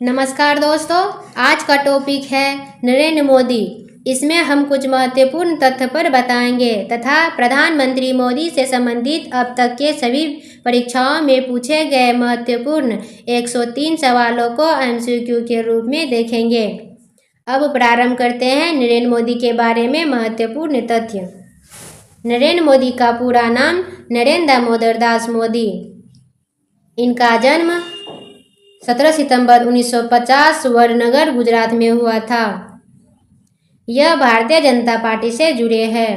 नमस्कार दोस्तों, आज का टॉपिक है नरेंद्र मोदी। इसमें हम कुछ महत्वपूर्ण तथ्य पर बताएंगे तथा प्रधानमंत्री मोदी से संबंधित अब तक के सभी परीक्षाओं में पूछे गए महत्वपूर्ण 103 सवालों को एमसीक्यू के रूप में देखेंगे। अब प्रारंभ करते हैं नरेंद्र मोदी के बारे में महत्वपूर्ण तथ्य। नरेंद्र मोदी का पूरा नाम नरेंद्र दामोदर दास मोदी। इनका जन्म 17 सितंबर 1950 वडनगर गुजरात में हुआ था। यह भारतीय जनता पार्टी से जुड़े हैं।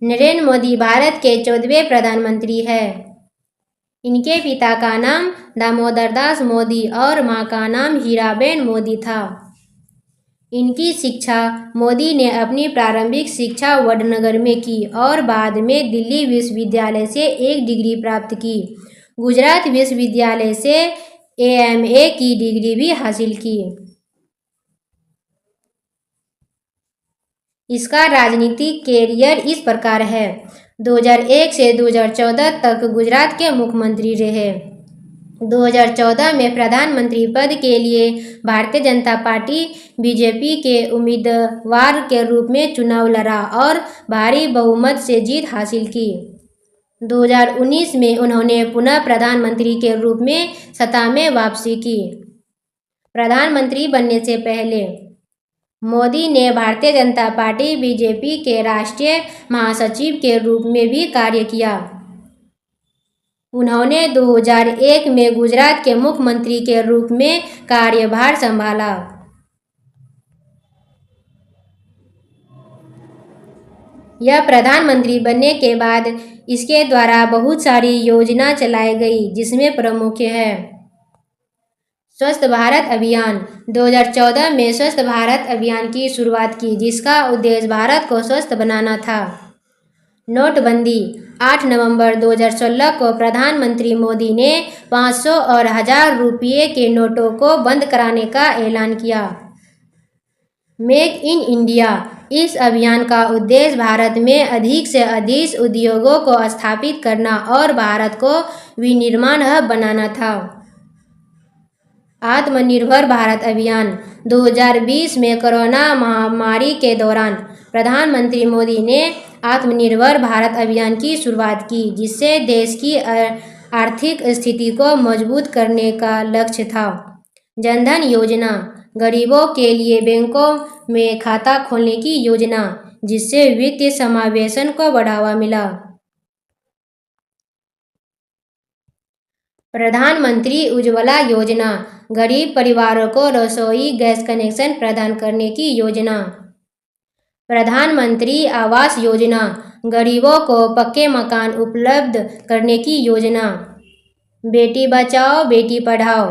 नरेंद्र मोदी भारत के 14वें प्रधानमंत्री हैं। इनके पिता का नाम दामोदर दास मोदी और मां का नाम हीराबेन मोदी था। इनकी शिक्षा मोदी ने अपनी प्रारंभिक शिक्षा वडनगर में की और बाद में दिल्ली विश्वविद्यालय से एक डिग्री प्राप्त की। गुजरात विश्वविद्यालय से एमए की डिग्री भी हासिल की। इसका राजनीतिक कैरियर इस प्रकार है। 2001 से 2014 तक गुजरात के मुख्यमंत्री रहे। 2014 में प्रधानमंत्री पद के लिए भारतीय जनता पार्टी बीजेपी के उम्मीदवार के रूप में चुनाव लड़ा और भारी बहुमत से जीत हासिल की। 2019 में उन्होंने पुनः प्रधानमंत्री के रूप में सत्ता में वापसी की। प्रधानमंत्री बनने से पहले मोदी ने भारतीय जनता पार्टी बीजेपी के राष्ट्रीय महासचिव के रूप में भी कार्य किया। उन्होंने 2001 में गुजरात के मुख्यमंत्री के रूप में कार्यभार संभाला। यह प्रधानमंत्री बनने के बाद इसके द्वारा बहुत सारी योजना चलाई गई, जिसमें प्रमुख है स्वस्थ भारत अभियान। 2014 में स्वस्थ भारत अभियान की शुरुआत की, जिसका उद्देश्य भारत को स्वस्थ बनाना था। नोटबंदी। 8 नवंबर 2016 को प्रधानमंत्री मोदी ने 500 और 1000 रुपये के नोटों को बंद कराने का ऐलान किया। Make in India. इस अभियान का उद्देश्य भारत में अधिक से अधिक उद्योगों को स्थापित करना और भारत को विनिर्माण हब बनाना था। आत्मनिर्भर भारत अभियान। 2020 में कोरोना महामारी के दौरान प्रधानमंत्री मोदी ने आत्मनिर्भर भारत अभियान की शुरुआत की, जिससे देश की आर्थिक स्थिति को मजबूत करने का लक्ष्य था। जनधन योजना। गरीबों के लिए बैंकों में खाता खोलने की योजना, जिससे वित्तीय समावेशन को बढ़ावा मिला। प्रधानमंत्री उज्ज्वला योजना। गरीब परिवारों को रसोई गैस कनेक्शन प्रदान करने की योजना। प्रधानमंत्री आवास योजना। गरीबों को पक्के मकान उपलब्ध करने की योजना। बेटी बचाओ बेटी पढ़ाओ।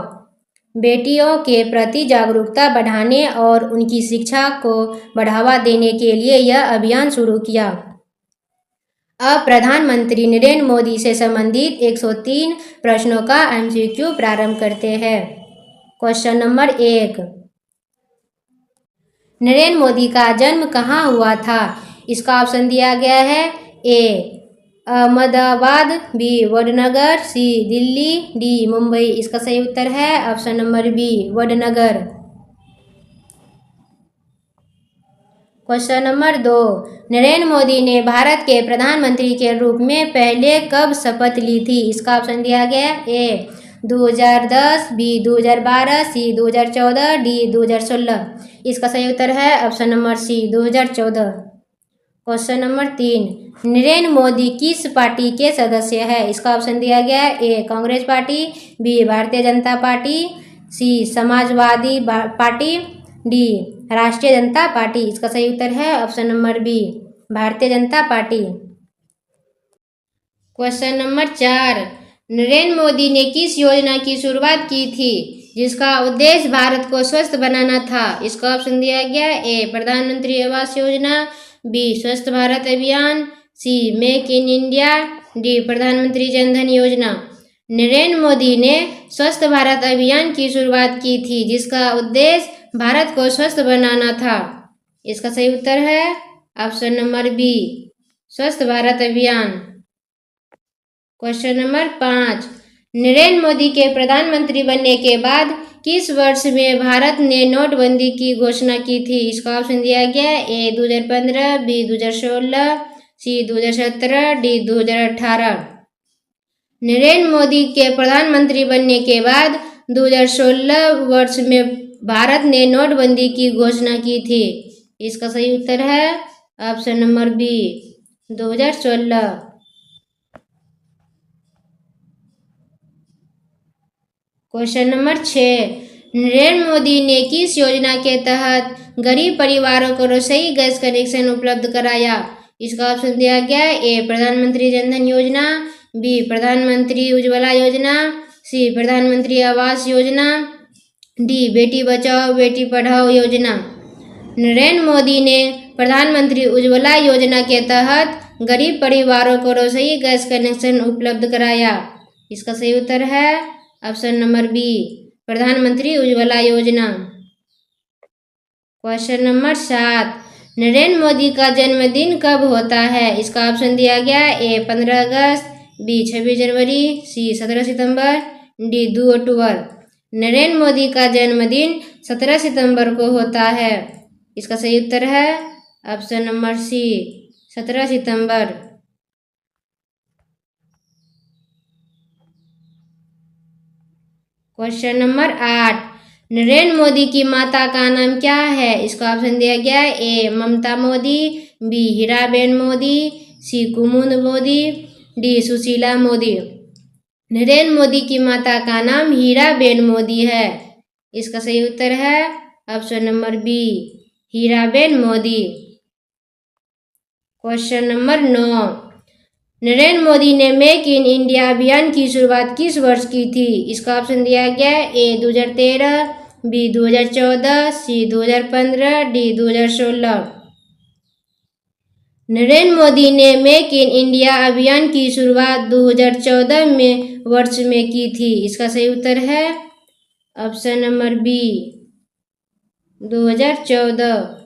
बेटियों के प्रति जागरूकता बढ़ाने और उनकी शिक्षा को बढ़ावा देने के लिए यह अभियान शुरू किया। अब प्रधानमंत्री नरेंद्र मोदी से संबंधित 103 प्रश्नों का एमसीक्यू प्रारंभ करते हैं। Question number 1। नरेंद्र मोदी का जन्म कहाँ हुआ था? इसका ऑप्शन दिया गया है। A Ahmedabad, B Vadnagar, C Delhi, D Mumbai. इसका सही उत्तर है option number B Vadnagar. Question number 2। Narendra Modi ने भारत के प्रधानमंत्री के रूप में पहले कब शपथ ली थी? इसका ऑप्शन दिया गया। A 2010, B 2012, C 2014, D 2016। इसका सही उत्तर है option number C 2014। Question number 3। Narendra Modi किस पार्टी के सदस्य है? इसका ऑप्शन दिया गया है। ए Congress party, B Bharatiya Janata party, सी समाजवादी पार्टी, डी राष्ट्रीय जनता पार्टी। इसका सही उत्तर है option number B Bharatiya Janata party. Question number 4। Narendra Modi ने किस योजना की शुरुआत की थी जिसका उद्देश्य भारत को स्वस्थ बनाना था? इसका ऑप्शन दिया गया। ए प्रधानमंत्री आवास योजना, बी स्वस्थ भारत अभियान, सी मेक इन इंडिया, डी प्रधानमंत्री जनधन योजना। नरेंद्र मोदी ने स्वस्थ भारत अभियान की शुरुआत की थी, जिसका उद्देश्य भारत को स्वस्थ बनाना था। इसका सही उत्तर है ऑप्शन नंबर बी स्वस्थ भारत अभियान। Question number 5। नरेंद्र मोदी के प्रधानमंत्री बनने के बाद किस वर्ष में भारत ने नोटबंदी की घोषणा की थी? इसका ऑप्शन दिया गया है ए 2015, बी 2016, सी 2017, डी 2018। नरेंद्र मोदी के प्रधानमंत्री बनने के बाद 2016 वर्ष में भारत ने नोटबंदी की घोषणा की थी। इसका सही उत्तर है option number B 2016। Question number 6, Narendra Modi ने किस योजना के तहत गरीब परिवारों को रसोई गैस कनेक्शन उपलब्ध कराया? इसका ऑप्शन दिया गया है ए प्रधानमंत्री जनधन योजना, बी प्रधानमंत्री उज्ज्वला योजना, सी प्रधानमंत्री आवास योजना, डी बेटी बचाओ बेटी पढ़ाओ योजना। नरेंद्र मोदी ने प्रधानमंत्री उज्ज्वला योजना के तहत गरीब परिवारों को रसोई गैस कनेक्शन उपलब्ध कराया। इसका सही उत्तर है ऑप्शन नंबर बी प्रधानमंत्री उज्ज्वला योजना। क्वेश्चन नंबर 7, नरेंद्र मोदी का जन्मदिन कब होता है? इसका ऑप्शन दिया गया ए 15 अगस्त, बी 26 जनवरी, सी 17 सितंबर, डी 2 अक्टूबर। नरेंद्र मोदी का जन्मदिन 17 सितंबर को होता है। इसका सही उत्तर है ऑप्शन नंबर सी 17 सितंबर। क्वेश्चन नंबर 8, नरेंद्र मोदी की माता का नाम क्या है? इसका ऑप्शन दिया गया है ए ममता मोदी, बी हीराबेन मोदी, सी कुमुद मोदी, डी सुशीला मोदी। नरेंद्र मोदी की माता का नाम हीराबेन मोदी है। इसका सही उत्तर है option number B Hiraben Modi. Question number 9, Narendra Modi ने मेक इन इंडिया अभियान की शुरुआत किस वर्ष की थी? इसका ऑप्शन दिया गया है ए 2013, बी 2014, सी 2015, डी 2016। नरेंद्र मोदी ने मेक इन इंडिया अभियान की शुरुआत 2014 में वर्ष में की थी। इसका सही उत्तर है option number B 2014।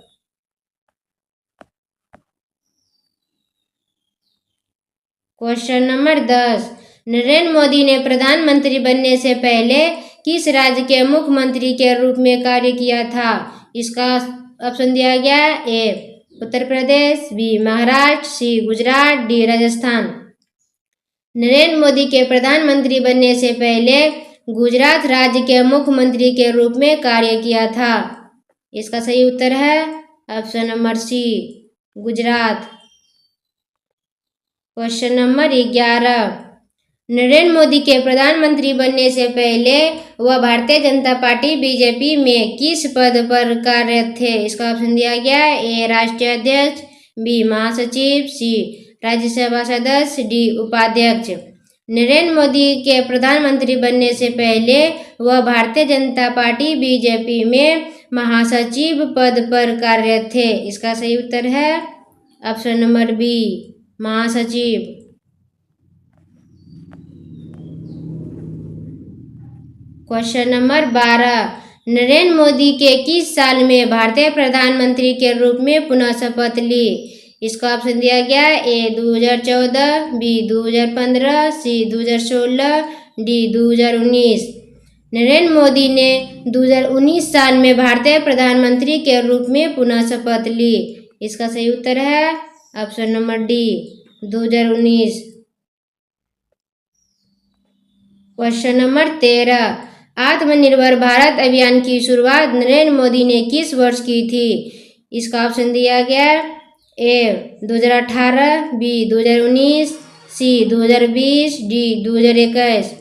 Question number 10, Narendra Modi ने प्रधानमंत्री बनने से पहले किस राज्य के मुख्यमंत्री के रूप में कार्य किया था? इसका ऑप्शन दिया गया ए उत्तर प्रदेश, बी महाराष्ट्र, सी गुजरात, डी राजस्थान। नरेंद्र मोदी के प्रधानमंत्री बनने से पहले गुजरात राज्य के मुख्यमंत्री के रूप में कार्य किया था। इसका सही उत्तर है option number C Gujarat. Question number 11, Narendra Modi के प्रधानमंत्री बनने से पहले वह भारतीय जनता पार्टी बीजेपी में किस पद पर कार्यरत थे? इसका ऑप्शन दिया गया है ए राष्ट्रीय अध्यक्ष, बी महासचिव, सी राज्यसभा सदस्य, डी उपाध्यक्ष। नरेंद्र मोदी के प्रधानमंत्री बनने से पहले वह भारतीय जनता पार्टी बीजेपी में महासचिव पद पर कार्यरत थे। इसका सही उत्तर है ऑप्शन नंबर बी महासचिव। क्वेश्चन नंबर 12, नरेंद्र मोदी के किस साल में भारतीय प्रधानमंत्री के रूप में पुनः शपथ ली? इसका ऑप्शन दिया गया ए 2014, बी 2015, सी 2016, डी 2019। नरेंद्र मोदी ने 2019 साल में भारतीय प्रधानमंत्री के रूप में पुनः शपथ ली। इसका सही उत्तर है option number D 2019। Question number 13, आत्मनिर्भर भारत अभियान की शुरुआत नरेंद्र मोदी ने किस वर्ष की थी? इसका ऑप्शन दिया गया ए 2018, बी 2019, सी 2020, डी 2021।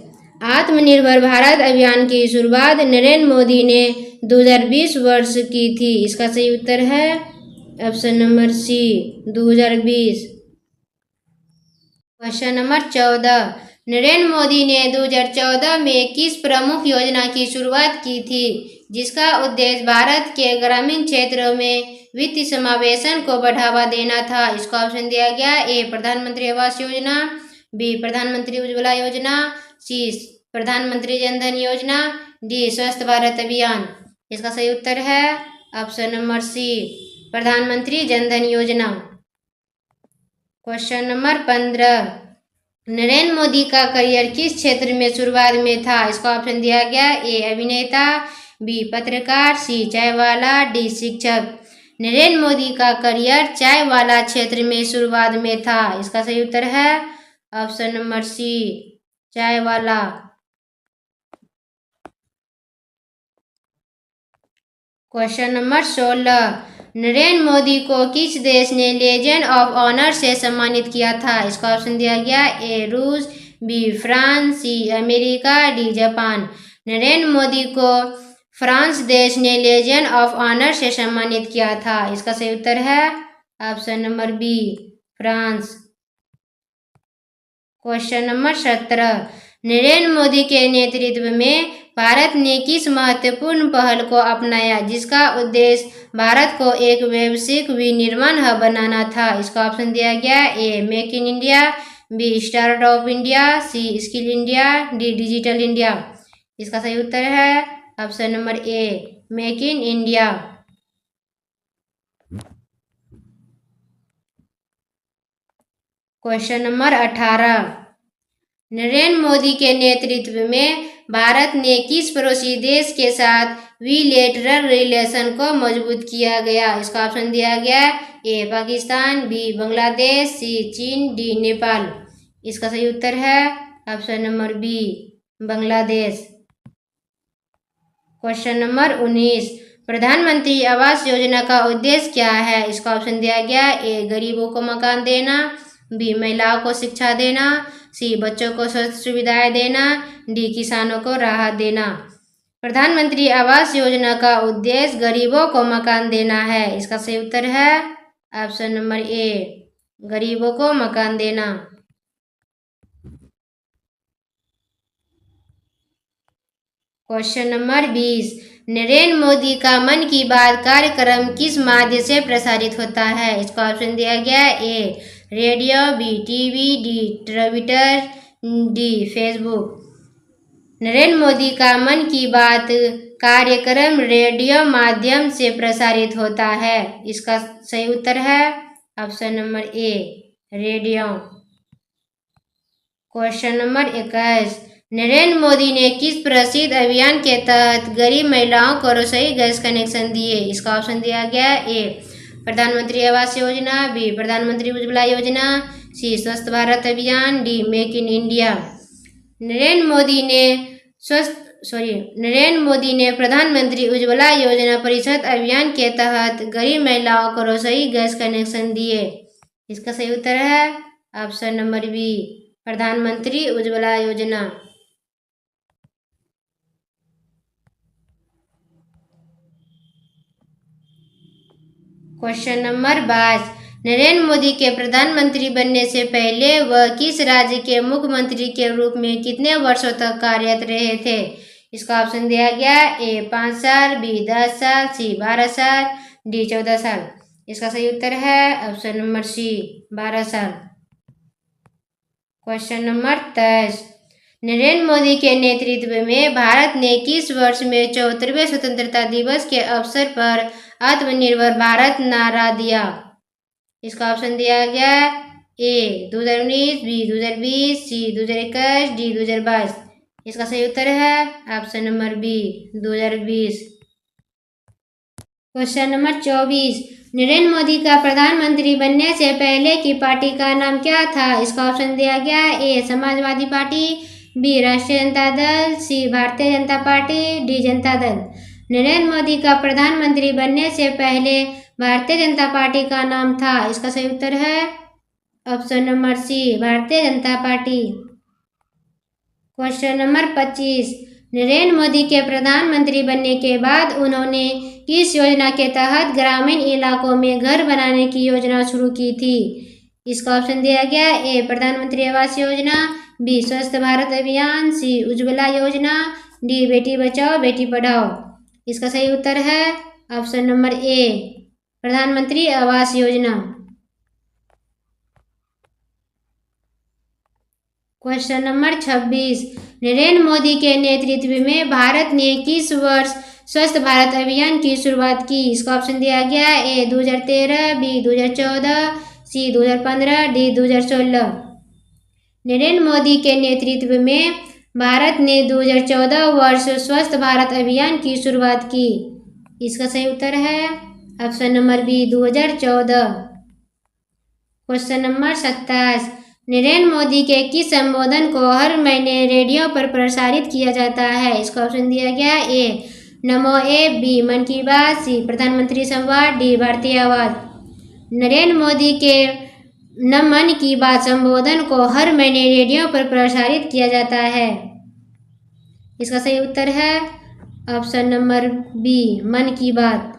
आत्मनिर्भर भारत अभियान की शुरुआत नरेंद्र मोदी ने 2020 वर्ष की थी। इसका सही उत्तर है option number C 2020। Question number 14, Narendra Modi ने 2014 में किस प्रमुख योजना की शुरुआत की थी जिसका उद्देश्य भारत के ग्रामीण क्षेत्रों में वित्तीय समावेशन को बढ़ावा देना था? इसका ऑप्शन दिया गया ए प्रधानमंत्री आवास योजना, बी प्रधानमंत्री उज्ज्वला योजना, सी प्रधानमंत्री जनधन योजना, डी स्वस्थ भारत अभियान। इसका सही उत्तर है ऑप्शन नंबर सी प्रधानमंत्री जनधन योजना। क्वेश्चन नंबर 15, नरेंद्र मोदी का करियर किस क्षेत्र में शुरुआत में था? इसका ऑप्शन दिया गया ए अभिनेता, बी पत्रकार, सी चाय वाला, डी शिक्षक। नरेंद्र मोदी का करियर चाय वाला क्षेत्र में शुरुआत में था। इसका सही उत्तर है ऑप्शन नंबर सी चाय वाला। क्वेश्चन नंबर 16, नरेंद्र मोदी को किस देश ने लेजेंड ऑफ ऑनर से सम्मानित किया था? इसका ऑप्शन दिया गया ए रूस, B France, C America, D Japan. Narendra Modi को फ्रांस देश ने लेजेंड ऑफ ऑनर से सम्मानित किया था। इसका सही उत्तर है option number B France. Question number 17, Narendra Modi के नेतृत्व में भारत ने किस महत्वपूर्ण पहल को अपनाया जिसका उद्देश्य भारत को एक वैश्विक विनिर्माण हब बनाना था? इसका ऑप्शन दिया गया A Make in India, B Startup India, C skill India, D digital India. इसका सही उत्तर है option number A Make in India. Question number 18, Narendra Modi के नेतृत्व में भारत ने किस पड़ोसी देश के साथ बिलेटरल रिलेशन को मजबूत किया गया? इसका ऑप्शन दिया गया A Pakistan, B Bangladesh, C चीन, डी नेपाल। इसका सही उत्तर है option number B Bangladesh. Question number 19, प्रधानमंत्री आवास योजना का उद्देश्य क्या है? इसका ऑप्शन दिया गया ए गरीबों को मकान देना, बी महिलाओं को शिक्षा देना, सी बच्चों को स्वास्थ्य सुविधाएं देना, डी किसानों को राहत देना। प्रधानमंत्री आवास योजना का उद्देश्य गरीबों को मकान देना है। इसका सही उत्तर है ऑप्शन नंबर ए गरीबों को मकान देना। क्वेश्चन नंबर 20, नरेंद्र मोदी का मन की बात कार्यक्रम किस माध्यम से प्रसारित होता है? इसका ऑप्शन दिया गया A radio, B TV, D Twitter, D Facebook. Narendra Modi का मन की बात कार्यक्रम रेडियो माध्यम से प्रसारित होता है। इसका सही उत्तर है ऑप्शन नंबर ए radio. Question number 21, Narendra Modi ने किस प्रसिद्ध अभियान के तहत गरीब महिलाओं को रसोई गैस कनेक्शन दिए? इसका ऑप्शन दिया गया ए प्रधानमंत्री आवास योजना, बी प्रधानमंत्री उज्ज्वला योजना, सी स्वच्छ भारत अभियान, D make in India. Narendra Modi ने प्रधानमंत्री उज्ज्वला योजना परिषद अभियान के तहत गरीब महिलाओं को रसोई गैस कनेक्शन दिए। इसका सही उत्तर है ऑप्शन नंबर बी प्रधानमंत्री उज्ज्वला योजना। क्वेश्चन नंबर 22, नरेंद्र मोदी के प्रधानमंत्री बनने से पहले वह किस राज्य के मुख्यमंत्री के रूप में कितने वर्षों तक कार्यरत रहे थे? इसका ऑप्शन दिया गया ए 5 साल, बी 10 साल, सी 12 साल, डी 14 साल। इसका सही उत्तर है ऑप्शन नंबर सी 12 साल। क्वेश्चन नंबर 23, नरेंद्र मोदी के नेतृत्व में भारत ने किस वर्ष में 74वें स्वतंत्रता दिवस के अवसर पर आत्मनिर्भर भारत नारा दिया? इसका ऑप्शन दिया गया ए 2019, बी 2020, सी 2021, डी 2022। इसका सही उत्तर है option number B 2020। Question number 24, Narendra Modi का प्रधानमंत्री बनने से पहले की पार्टी का नाम क्या था? इसका ऑप्शन दिया गया ए समाजवादी पार्टी, बी राष्ट्रीय जनता दल, सी भारतीय जनता पार्टी, डी जनता दल। नरेंद्र मोदी का प्रधानमंत्री बनने से पहले भारतीय जनता पार्टी का नाम था। इसका सही उत्तर है ऑप्शन नंबर सी Bharatiya Janata party. Question number 25, Narendra Modi के प्रधानमंत्री बनने के बाद उन्होंने किस योजना के तहत ग्रामीण इलाकों में घर बनाने की योजना शुरू की थी? इसका ऑप्शन दिया गया ए प्रधानमंत्री आवास योजना, बी स्वच्छ भारत अभियान, सी उज्ज्वला योजना, डी बेटी बचाओ बेटी पढ़ाओ। इसका सही उत्तर है ऑप्शन नंबर ए प्रधानमंत्री आवास योजना। क्वेश्चन नंबर 26, नरेंद्र मोदी के नेतृत्व में भारत ने किस वर्ष स्वच्छ भारत अभियान की शुरुआत की? इसका ऑप्शन दिया गया ए 2013, बी 2014, सी 2015, डी 2016। नरेंद्र मोदी के नेतृत्व में भारत ने 2014 वर्ष स्वस्थ भारत अभियान की शुरुआत की। इसका सही उत्तर है option number B 2014। Question number 27, Narendra Modi के किस संबोधन को हर महीने रेडियो पर प्रसारित किया जाता है? इसका ऑप्शन दिया गया ए नमो ऐप, बी मन की बात, सी प्रधानमंत्री संवाद, डी भारतीय आवाज। नरेंद्र मोदी के न मन की बात संबोधन को हर महीने रेडियो पर प्रसारित किया जाता है। इसका सही उत्तर है ऑप्शन नंबर बी मन की बात।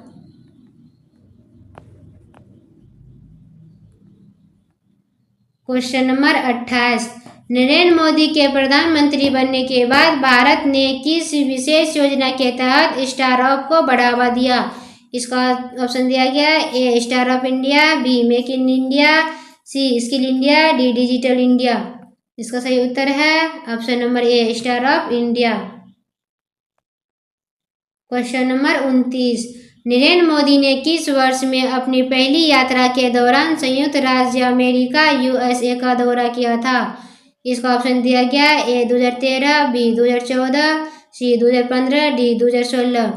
क्वेश्चन नंबर 28, नरेंद्र मोदी के प्रधानमंत्री बनने के बाद भारत ने किस विशेष योजना के तहत स्टार्टअप को बढ़ावा दिया? इसका ऑप्शन दिया गया A startup India, B make in India, C skill India, D digital India. इसका सही उत्तर है option number A startup India. Question number 29, Narendra Modi ने किस वर्ष में अपनी पहली यात्रा के दौरान संयुक्त राज्य अमेरिका यूएसए का दौरा किया था? इसका ऑप्शन दिया गया ए 2013, बी 2014, सी 2015, डी 2016।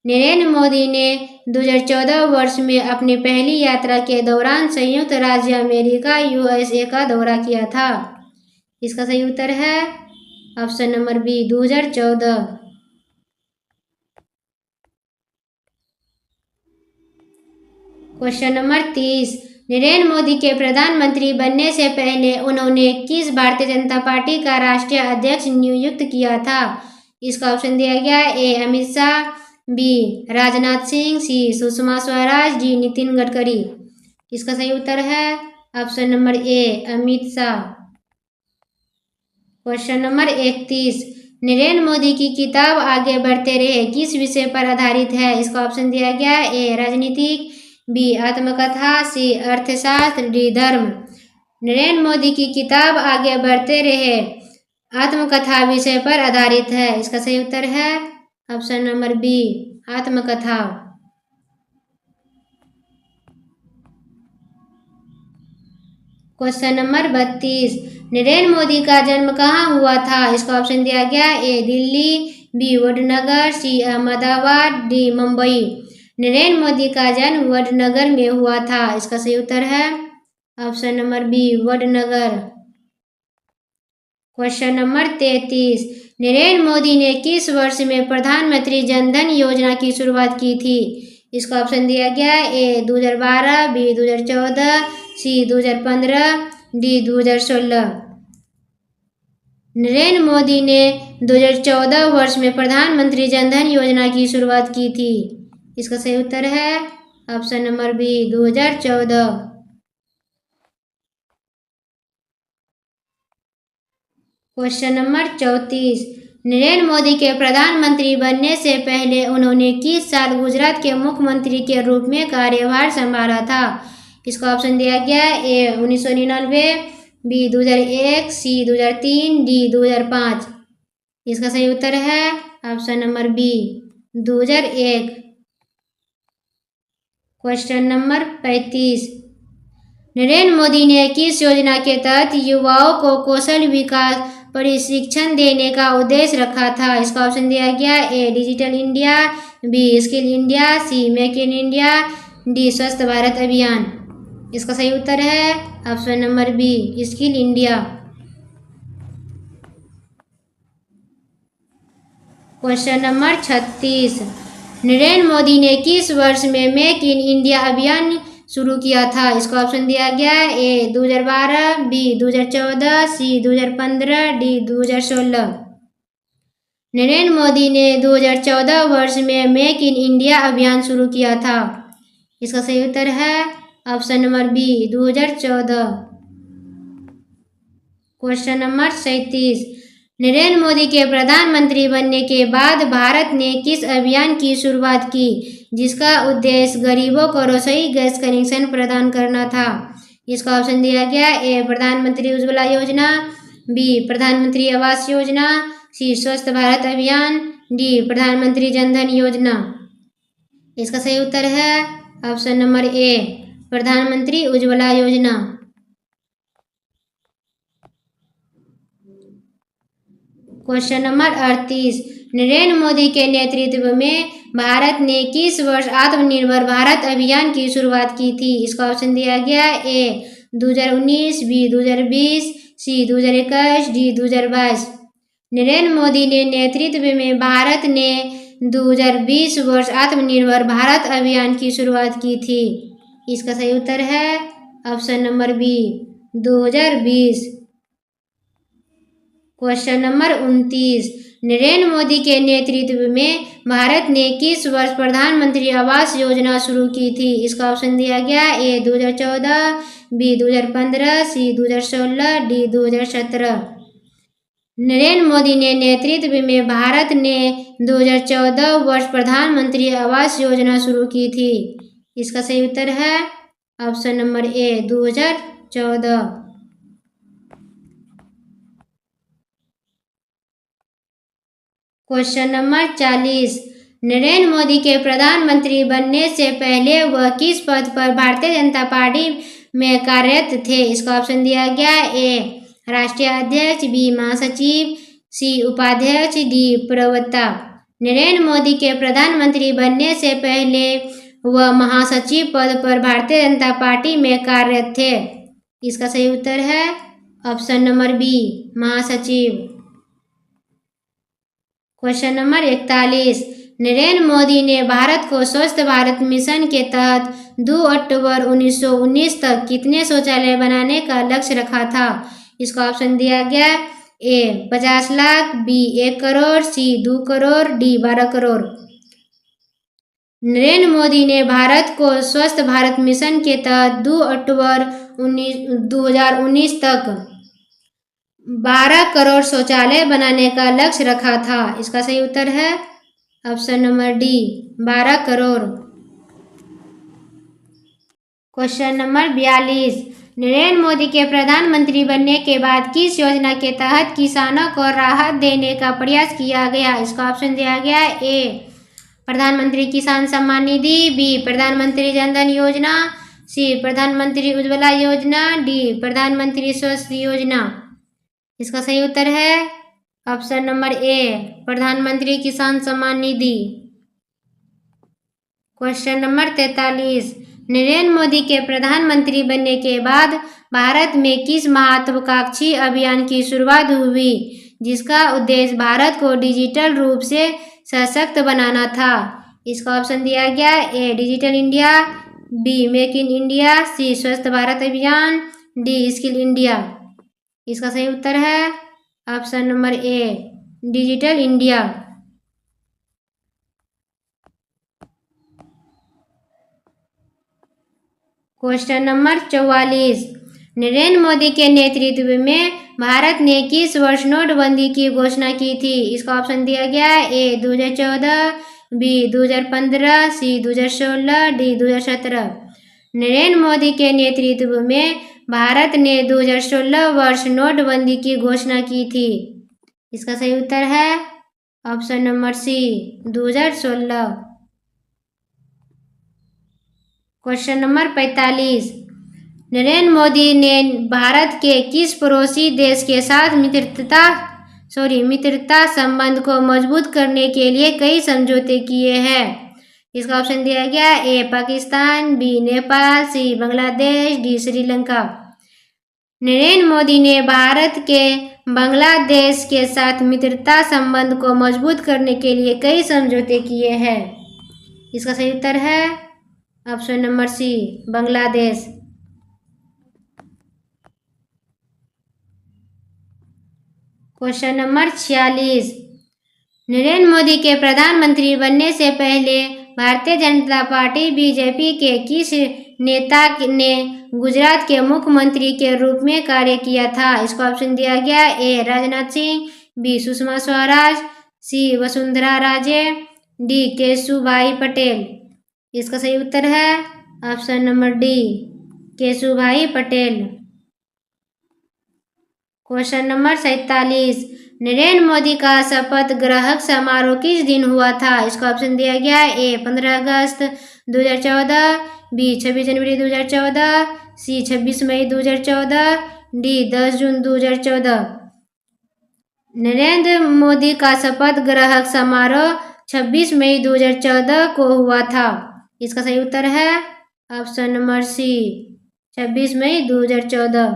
नरेंद्र मोदी ने 2014 वर्ष में अपनी पहली यात्रा के दौरान संयुक्त राज्य अमेरिका यूएसए का दौरा किया था। इसका सही उत्तर है option number B 2014। Question number 30, Narendra Modi के प्रधानमंत्री बनने से पहले उन्होंने किस भारतीय जनता पार्टी का राष्ट्रीय अध्यक्ष नियुक्त किया था? इसका ऑप्शन दिया गया ए अमित शाह, बी राजनाथ सिंह, सी सुषमा स्वराज, डी नितिन गडकरी। इसका सही उत्तर है ऑप्शन नंबर ए अमित शाह। क्वेश्चन नंबर 31, नरेंद्र मोदी की किताब आगे बढ़ते रहे किस विषय पर आधारित है? इसका ऑप्शन दिया गया ए राजनीतिक, बी आत्मकथा, सी अर्थशास्त्र, डी धर्म। नरेंद्र मोदी की किताब आगे बढ़ते रहे आत्मकथा विषय पर आधारित है। इसका सही उत्तर है ऑप्शन नंबर बी आत्मकथा। क्वेश्चन नंबर 32, नरेंद्र मोदी का जन्म कहाँ हुआ था? इसका ऑप्शन दिया गया ए दिल्ली, बी वडनगर, सी अहमदाबाद, डी मुंबई। नरेंद्र मोदी का जन्म वडनगर में हुआ था। इसका सही उत्तर है option number B Vadnagar. Question number 33, Narendra Modi ने किस वर्ष में प्रधानमंत्री जन धन योजना की शुरुआत की थी? इसका ऑप्शन दिया गया ए 2012, बी 2014, सी 2015, डी 2016। नरेंद्र मोदी ने 2014 वर्ष में प्रधानमंत्री जन धन योजना की शुरुआत की थी। इसका सही उत्तर है option number B 2014। Question number 34, Narendra Modi के प्रधानमंत्री बनने से पहले उन्होंने किस साल गुजरात के मुख्यमंत्री के रूप में कार्यभार संभाला था? इसका ऑप्शन दिया गया ए 1999, बी 2001, सी 2003, डी 2005। इसका सही उत्तर है option number B 2001। Question number 35, Narendra Modi ने किस योजना के तहत युवाओं को कौशल विकास प्रशिक्षण देने का उद्देश्य रखा था? इसका ऑप्शन दिया गया A Digital India, B Skill India, C Make in India, D Swasth Bharat Abhiyan. इसका सही उत्तर है option number B Skill India. Question number 36, Narendra Modi ने किस वर्ष में मेक इन इंडिया अभियान शुरू किया था? इसका ऑप्शन दिया गया ए 2012, बी 2014, सी 2015, डी 2016। नरेंद्र मोदी ने 2014 वर्ष में मेक इन इंडिया अभियान शुरू किया था। इसका सही उत्तर है option number B 2014। Question number 37, Narendra Modi के प्रधानमंत्री बनने के बाद भारत ने किस अभियान की शुरुआत की जिसका उद्देश्य गरीबों को रसोई गैस कनेक्शन प्रदान करना था? इसका ऑप्शन दिया गया ए प्रधानमंत्री उज्ज्वला योजना, बी प्रधानमंत्री आवास योजना, सी स्वस्थ भारत अभियान, डी प्रधानमंत्री जन धन योजना। इसका सही उत्तर है ऑप्शन नंबर ए प्रधानमंत्री उज्ज्वला योजना। क्वेश्चन नंबर 38, नरेंद्र मोदी के नेतृत्व में भारत ने किस वर्ष आत्मनिर्भर भारत अभियान की शुरुआत की थी? इसका ऑप्शन दिया गया ए 2019, बी 2020, सी 2021, डी 2022। नरेंद्र मोदी ने नेतृत्व में भारत ने 2020 वर्ष आत्मनिर्भर भारत अभियान की शुरुआत की थी। इसका सही उत्तर है option number B 2020। Question number 29, Narendra Modi के नेतृत्व में भारत ने किस वर्ष प्रधानमंत्री आवास योजना शुरू की थी? इसका ऑप्शन दिया गया ए 2014, बी 2015, सी 2016, डी 2017। नरेंद्र मोदी ने नेतृत्व में भारत ने 2014 वर्ष प्रधानमंत्री आवास योजना शुरू की थी। इसका सही उत्तर है ऑप्शन नंबर ए 2014। क्वेश्चन नंबर 40, नरेंद्र मोदी के प्रधानमंत्री बनने से पहले वह किस पद पर भारतीय जनता पार्टी में कार्यरत थे? इसका ऑप्शन दिया गया ए राष्ट्रीय अध्यक्ष, बी महासचिव, सी उपाध्यक्ष, डी प्रवक्ता। नरेंद्र मोदी के प्रधानमंत्री बनने से पहले वह महासचिव पद पर भारतीय जनता पार्टी में कार्यरत थे। इसका सही उत्तर है ऑप्शन नंबर बी महासचिव। क्वेश्चन नंबर 41, नरेंद्र मोदी ने भारत को स्वच्छ भारत मिशन के तहत 2 अक्टूबर 1919 तक कितने शौचालय बनाने का लक्ष्य रखा था? इसका ऑप्शन दिया गया ए 50 लाख, बी 1 करोड़, सी 2 करोड़, डी 12 करोड़। नरेंद्र मोदी ने भारत को स्वच्छ भारत मिशन के तहत 2 अक्टूबर 2019 तक 12 करोड़ शौचालय बनाने का लक्ष्य रखा था। इसका सही उत्तर है option number D 12 crore. Question number 42, Narendra Modi के प्रधानमंत्री बनने के बाद किस योजना के तहत किसानों को राहत देने का प्रयास किया गया? इसका ऑप्शन दिया गया ए प्रधानमंत्री किसान सम्मान निधि, बी प्रधानमंत्री जनधन योजना, सी प्रधानमंत्री उज्ज्वला योजना, डी प्रधानमंत्री स्वास्थ्य योजना। इसका सही उत्तर है ऑप्शन नंबर ए प्रधानमंत्री किसान सम्मान निधि। क्वेश्चन नंबर 43, नरेंद्र मोदी के प्रधानमंत्री बनने के बाद भारत में किस महत्वाकांक्षी अभियान की शुरुआत हुई जिसका उद्देश्य भारत को डिजिटल रूप से सशक्त बनाना था? इसका ऑप्शन दिया गया A Digital India, B make in India, C Swasth Bharat अभियान, डी स्किल इंडिया। इसका सही उत्तर है ऑप्शन नंबर ए Digital India. Question number 44, Narendra Modi के नेतृत्व में भारत ने किस वर्ष नोटबंदी की घोषणा की थी? इसका ऑप्शन दिया गया ए 2014, बी 2015, सी 2016, डी 2017। नरेंद्र मोदी के नेतृत्व में भारत ने 2016 वर्ष नोटबंदी की घोषणा की थी। इसका सही उत्तर है option number C 2016। Question number 45, Narendra Modi ने भारत के किस पड़ोसी देश के साथ मित्रता संबंध को मजबूत करने के लिए कई समझौते किए हैं? इसका ऑप्शन दिया गया A Pakistan, B Nepal, C Bangladesh, D Sri Lanka. Narendra Modi ने भारत के बांग्लादेश के साथ मित्रता संबंध को मजबूत करने के लिए कई समझौते किए हैं। इसका सही उत्तर है option number C Bangladesh. Question number 46, Narendra Modi के प्रधानमंत्री बनने से पहले भारतीय जनता पार्टी बीजेपी के किस नेता ने गुजरात के मुख्यमंत्री के रूप में कार्य किया था? इसका ऑप्शन दिया गया ए राजनाथ सिंह, बी सुषमा स्वराज, सी वसुंधरा राजे, डी केशुभाई पटेल। इसका सही उत्तर है option number D Keshubhai Patel. Question number 47, Narendra Modi का शपथ ग्रहण समारोह किस दिन हुआ था? इसका ऑप्शन दिया गया ए 15 अगस्त 2014, बी 26 जनवरी 2014, सी 26 मई 2014, डी 10 जून 2014। नरेंद्र मोदी का शपथ ग्रहण समारोह 26 मई 2014 को हुआ था। इसका सही उत्तर है ऑप्शन नंबर सी 26 मई 2014।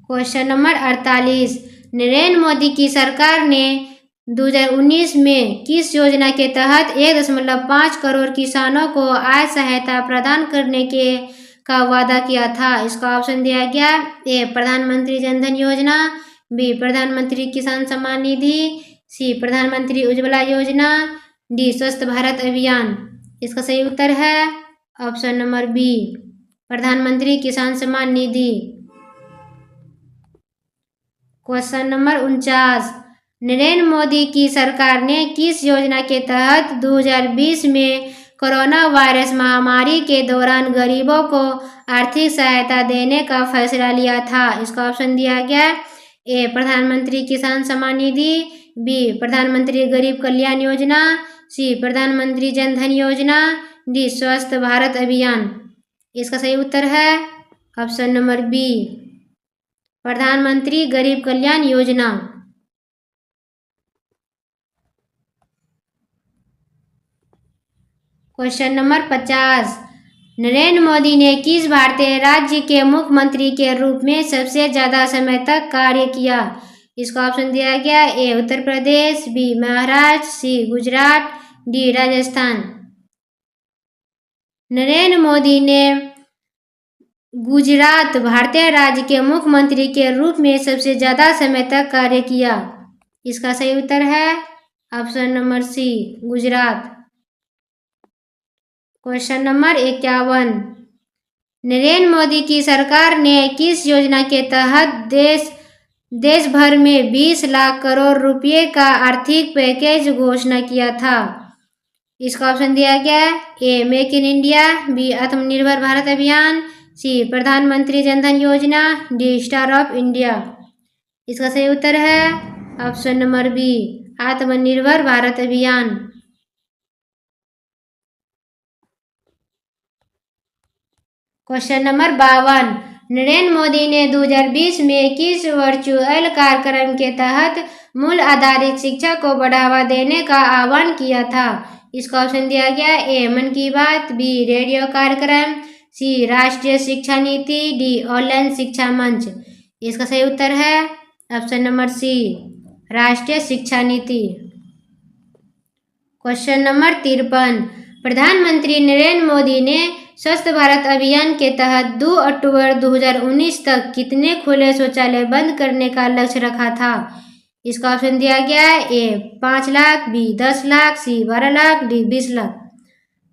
क्वेश्चन नंबर 48, नरेंद्र मोदी की सरकार ने 2019 में किस योजना के तहत 1.5 करोड़ किसानों को आय सहायता प्रदान करने का वादा किया था? इसका ऑप्शन दिया गया ए प्रधानमंत्री जन धन योजना, बी प्रधानमंत्री किसान सम्मान निधि, सी प्रधानमंत्री उज्ज्वला योजना, डी स्वस्थ भारत अभियान। इसका सही उत्तर है ऑप्शन नंबर बी प्रधानमंत्री किसान सम्मान निधि। क्वेश्चन नंबर 49, नरेंद्र मोदी की सरकार ने किस योजना के तहत 2020 में कोरोना वायरस महामारी के दौरान गरीबों को आर्थिक सहायता देने का फैसला लिया था? इसका ऑप्शन दिया गया ए प्रधानमंत्री किसान सम्मान निधि, बी प्रधानमंत्री गरीब कल्याण योजना, सी प्रधानमंत्री जन धन योजना, डी स्वस्थ भारत अभियान। इसका सही उत्तर है ऑप्शन नंबर बी प्रधानमंत्री गरीब कल्याण योजना। क्वेश्चन नंबर 50, नरेंद्र मोदी ने किस भारतीय राज्य के मुख्यमंत्री के रूप में सबसे ज्यादा समय तक कार्य किया? इसका ऑप्शन दिया गया ए उत्तर प्रदेश, बी महाराष्ट्र, सी गुजरात, डी राजस्थान। नरेंद्र मोदी ने गुजरात भारतीय राज्य के मुख्यमंत्री के रूप में सबसे ज्यादा समय तक कार्य किया। इसका सही उत्तर है option number C Gujarat. Question number 51, Narendra Modi की सरकार ने किस योजना के तहत देश भर में 20 लाख करोड़ रुपए का आर्थिक पैकेज घोषणा किया था? इसका ऑप्शन दिया गया A Make in India, B आत्मनिर्भर भारत अभियान, सी प्रधानमंत्री जन धन योजना, डी स्टार्टअप इंडिया। इसका सही उत्तर है ऑप्शन नंबर बी आत्मनिर्भर भारत अभियान। क्वेश्चन नंबर 52, नरेंद्र मोदी ने 2020 में किस वर्चुअल कार्यक्रम के तहत मूल आधारित शिक्षा को बढ़ावा देने का आह्वान किया था? इसका ऑप्शन दिया गया ए मन की बात, बी रेडियो कार्यक्रम, सी राष्ट्रीय शिक्षा नीति, डी ऑनलाइन शिक्षा मंच। इसका सही उत्तर है ऑप्शन नंबर सी राष्ट्रीय शिक्षा नीति। क्वेश्चन नंबर 53, प्रधानमंत्री नरेंद्र मोदी ने स्वस्थ भारत अभियान के तहत 2 अक्टूबर 2019 तक कितने खुले शौचालय बंद करने का लक्ष्य रखा था? इसका ऑप्शन दिया गया ए 5 लाख, बी 10 लाख, सी 12 लाख, डी 20 लाख।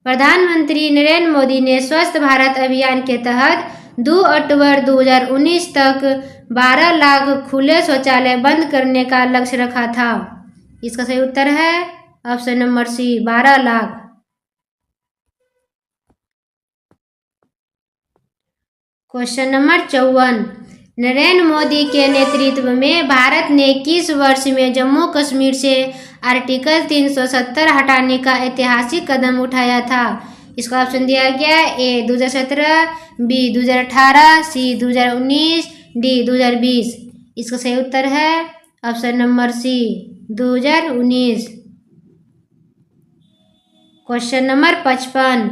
प्रधानमंत्री नरेंद्र मोदी ने स्वस्थ भारत अभियान के तहत 2 अक्टूबर 2019 तक 12 लाख खुले शौचालय बंद करने का लक्ष्य रखा था। इसका सही उत्तर है option number C 12 lakh. Question number 54, Narendra Modi के नेतृत्व में भारत ने किस वर्ष में जम्मू कश्मीर से आर्टिकल 370 हटाने का ऐतिहासिक कदम उठाया था? इसका ऑप्शन दिया गया ए 2017, बी 2018, सी 2019, डी 2020। इसका सही उत्तर है option number C 2019। Question number 55,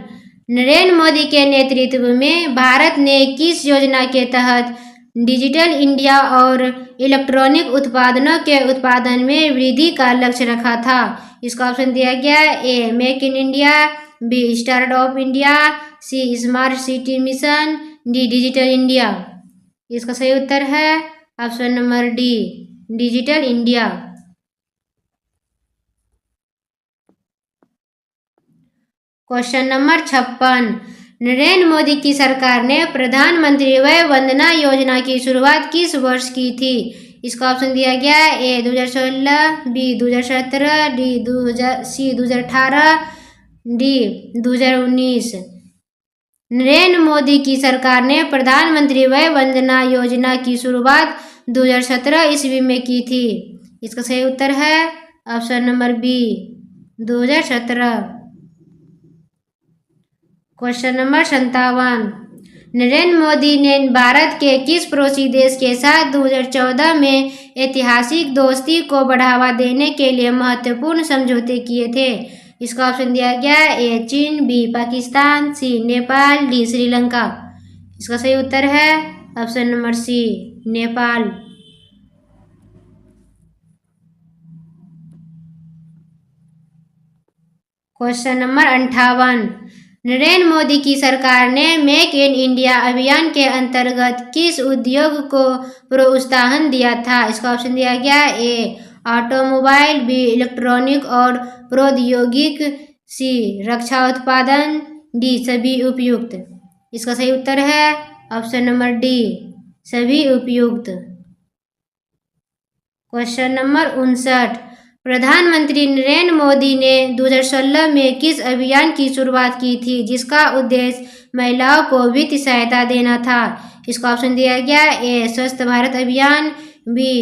Narendra Modi के नेतृत्व में भारत ने किस योजना के तहत डिजिटल इंडिया और इलेक्ट्रॉनिक उत्पादनों के उत्पादन में वृद्धि का लक्ष्य रखा था? इसका ऑप्शन दिया गया A Make in India, B Startup India, C Smart City Mission, D digital India. इसका सही उत्तर है option number D digital India. Question number 56, Narendra Modi की सरकार ने प्रधानमंत्री वय वंदना योजना की शुरुआत किस वर्ष की थी? इसका ऑप्शन दिया गया ए 2016, बी 2017, सी 2018, डी 2019। नरेंद्र मोदी की सरकार ने प्रधानमंत्री वय वंदना योजना की शुरुआत 2017 ईस्वी में की थी। इसका सही उत्तर है option number B 2017। Question number 57, Narendra Modi ने भारत के किस पड़ोसी देश के साथ 2014 में ऐतिहासिक दोस्ती को बढ़ावा देने के लिए महत्वपूर्ण समझौते किए थे? इसका ऑप्शन दिया गया ए चीन, B Pakistan, C Nepal, D Sri Lanka. इसका सही उत्तर है option number C Nepal. Question number 58, Narendra Modi की सरकार ने मेक इन इंडिया अभियान के अंतर्गत किस उद्योग को प्रोत्साहन दिया था? इसका ऑप्शन दिया गया ए ऑटोमोबाइल, बी इलेक्ट्रॉनिक और प्रौद्योगिक, सी रक्षा उत्पादन, डी सभी उपयुक्त। इसका सही उत्तर है ऑप्शन नंबर डी सभी उपयुक्त। क्वेश्चन नंबर 59, प्रधानमंत्री नरेंद्र मोदी ने 2016 में किस अभियान की शुरुआत की थी जिसका उद्देश्य महिलाओं को वित्तीय सहायता देना था? इसका ऑप्शन दिया गया ए स्वस्थ भारत अभियान, बी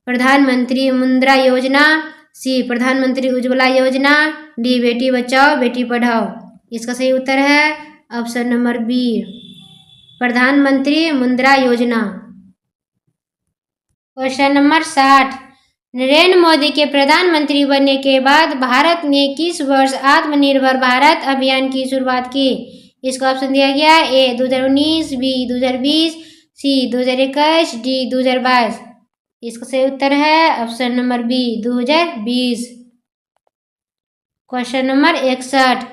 प्रधानमंत्री मुद्रा योजना, सी प्रधानमंत्री उज्ज्वला योजना, डी बेटी बचाओ बेटी पढ़ाओ। इसका सही उत्तर है ऑप्शन नंबर बी प्रधानमंत्री मुद्रा योजना। क्वेश्चन नंबर 60, नरेंद्र मोदी के प्रधानमंत्री बनने के बाद भारत ने किस वर्ष आत्मनिर्भर भारत अभियान की शुरुआत की? इसका ऑप्शन दिया गया ए 2019, बी 2020, सी 2021, डी 2022। इसका सही उत्तर है option number B 2020। Question number 61,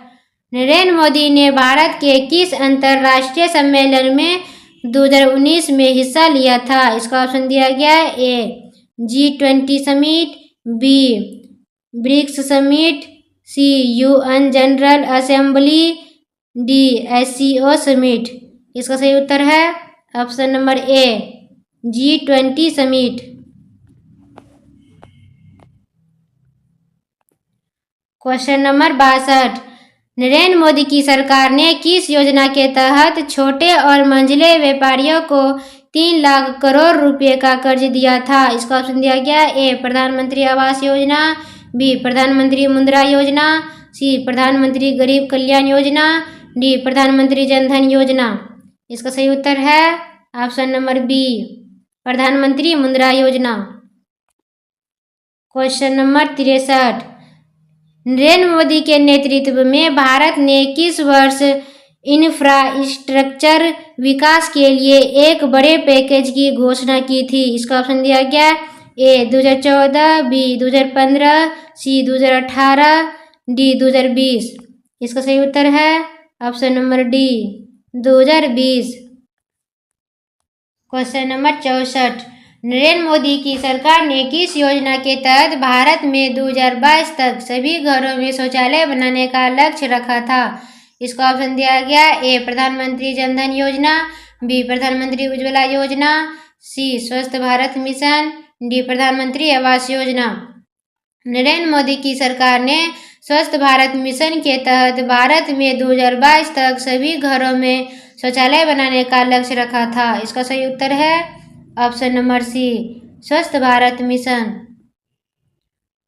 Narendra Modi ने भारत के किस अंतर्राष्ट्रीय सम्मेलन में 2019 में हिस्सा लिया था? इसका ऑप्शन दिया गया A G20 summit, B BRICS summit, C UN General Assembly, D SCO summit. इसका सही उत्तर है option number A G20 summit. Question number 62, Narendra Modi की सरकार ने किस योजना के तहत छोटे और मंझले व्यापारियों को 3 लाख करोड़ रुपए का कर्ज दिया था? इसका ऑप्शन दिया गया ए प्रधानमंत्री आवास योजना, बी प्रधानमंत्री मुद्रा योजना, सी प्रधानमंत्री गरीब कल्याण योजना, डी प्रधानमंत्री जनधन योजना। इसका सही उत्तर है ऑप्शन नंबर बी प्रधानमंत्री मुद्रा योजना। क्वेश्चन नंबर 63, नरेंद्र मोदी के नेतृत्व में भारत ने किस वर्ष इंफ्रास्ट्रक्चर विकास के लिए एक बड़े पैकेज की घोषणा की थी? इसका ऑप्शन दिया गया ए 2014, बी 2015, सी 2018, डी 2020। इसका सही उत्तर है option number D 2020। Question number 64, Narendra Modi की सरकार ने किस योजना के तहत भारत में 2022 तक सभी घरों में शौचालय बनाने का लक्ष्य रखा था? इसका ऑप्शन दिया गया ए प्रधानमंत्री जनधन योजना, बी प्रधानमंत्री उज्ज्वला योजना, सी स्वस्थ भारत मिशन, डी प्रधानमंत्री आवास योजना। नरेंद्र मोदी की सरकार ने स्वस्थ भारत मिशन के तहत भारत में 2022 तक सभी घरों में शौचालय बनाने का लक्ष्य रखा था। इसका सही उत्तर है ऑप्शन नंबर सी Swasth Bharat mission.